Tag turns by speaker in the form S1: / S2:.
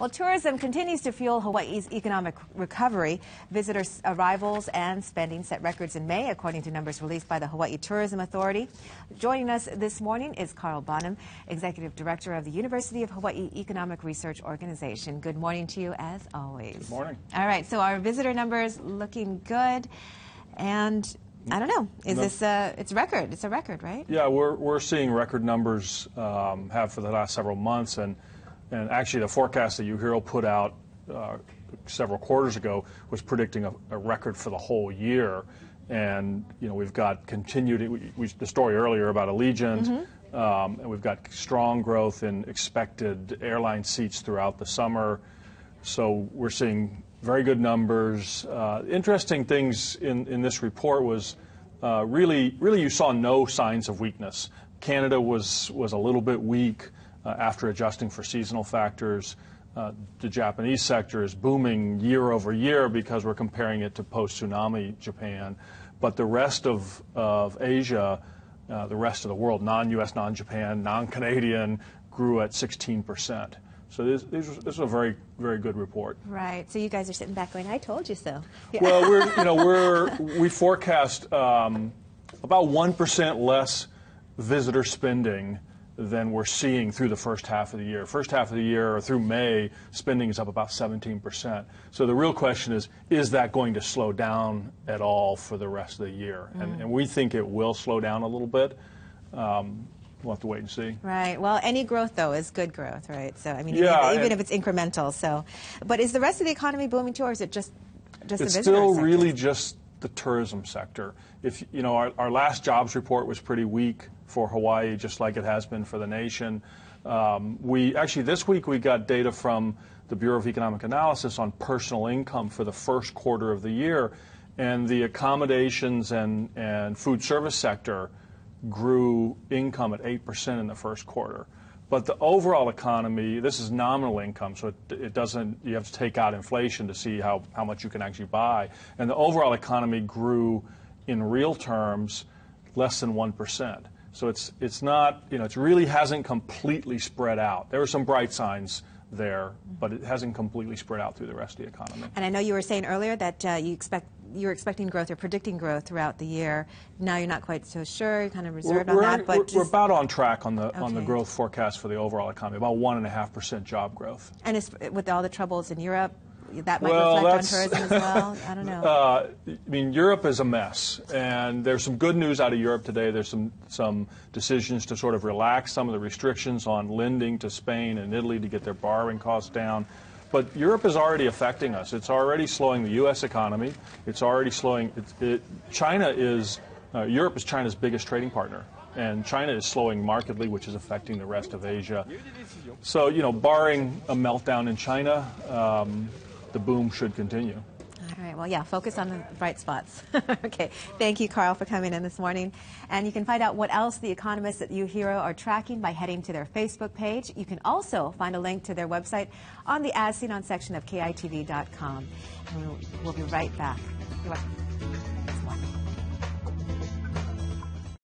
S1: Well, tourism continues to fuel Hawaii's economic recovery. Visitor arrivals and spending set records in May, according to numbers released by the Hawaii Tourism Authority. Joining us this morning is Carl Bonham, Executive Director of the University of Hawaii Economic Research Organization. Good morning to you, as always.
S2: Good morning.
S1: All right, so our visitor numbers looking good, and I don't know, it's a record? It's a record, right?
S2: Yeah, we're seeing record numbers have for the last several months, and actually the forecast that UHERO put out several quarters ago was predicting a record for the whole year. And we've got continued, the story earlier about Allegiant, and we've got strong growth in expected airline seats throughout the summer. So we're seeing very good numbers. Interesting things in this report was really you saw no signs of weakness. Canada was a little bit weak after adjusting for seasonal factors. The Japanese sector is booming year over year because we're comparing it to post-tsunami Japan. But the rest of Asia, the rest of the world, non-U.S., non-Japan, non-Canadian, grew at 16%. So this is a very, very good report.
S1: Right. So you guys are sitting back going, "I told you so." Yeah.
S2: Well, we forecast about 1% less visitor spending than we're seeing through the first half of the year. First half of the year, or through May, spending is up about 17%. So the real question is that going to slow down at all for the rest of the year? And we think it will slow down a little bit. We'll have to wait and see.
S1: Right. Well, any growth, though, is good growth, right? So, I mean,
S2: yeah,
S1: even if it's incremental. So, but is the rest of the economy booming too, or is it just the visitor sector?
S2: It's still really just the tourism sector. If our last jobs report was pretty weak for Hawaii, just like it has been for the nation. This week we got data from the Bureau of Economic Analysis on personal income for the first quarter of the year, and the accommodations and food service sector grew income at 8% in the first quarter. But the overall economy, this is nominal income, so it doesn't, you have to take out inflation to see how much you can actually buy. And the overall economy grew in real terms less than 1%. So it's not, it really hasn't completely spread out. There were some bright signs there, but it hasn't completely spread out through the rest of the economy.
S1: And I know you were saying earlier that you're expecting growth or predicting growth throughout the year. Now you're not quite so sure. You're kind of reserved on that. But
S2: we're about on track on the growth forecast for the overall economy, about 1.5% job growth.
S1: And with all the troubles in Europe, that might reflect on tourism as well? I don't know.
S2: I mean, Europe is a mess, and there's some good news out of Europe today. There's some decisions to sort of relax some of the restrictions on lending to Spain and Italy to get their borrowing costs down. But Europe is already affecting us. It's already slowing the U.S. economy. It's already slowing. Europe is China's biggest trading partner, and China is slowing markedly, which is affecting the rest of Asia. So, barring a meltdown in China, the boom should continue.
S1: All right. Well, yeah, focus on the bright spots. Okay. Thank you, Carl, for coming in this morning. And you can find out what else the economists at UHERO are tracking by heading to their Facebook page. You can also find a link to their website on the As Seen On section of KITV.com. And we'll be right back. You're welcome.